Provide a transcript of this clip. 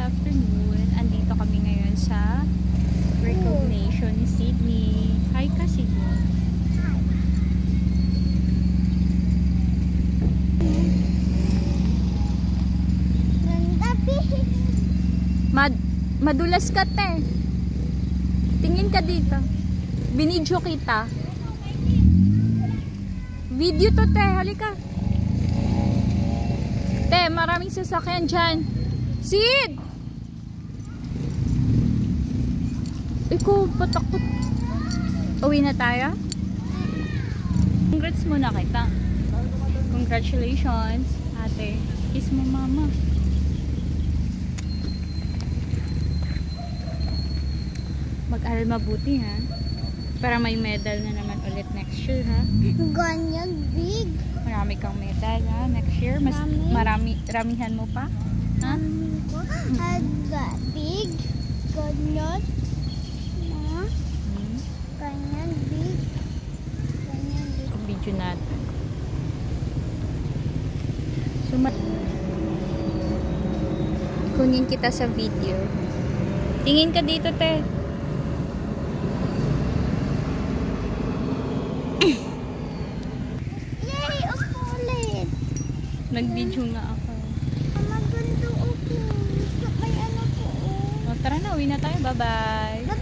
afternoon. Andito kami ngayon sa Recognition Sydney. Hi ka, Sydney. Madulas ka, te. Tingin ka dito. Binidyo kita. Video to, te. Halika. Te, maraming sasakyan dyan. Sid! Ikaw, patakot. Uwi na tayo? Congrats muna kita. Congratulations, ate. Kiss mo, mama. Mag-aral mabuti, ha? Para may medal na naman ulit next year, ha? Ganyan big. Marami kang medal, ha? Next year, mas ramihan mo pa, ha? Aga big. Ganyan. Ganyan big. Ganyan big. Ang video natin. So, kunin kita sa video. Tingin ka dito, te. Yay! Ako ulit. Nag-video nga ako. Maganda ako. May ano po. O, tara na, uwi na tayo. Bye-bye.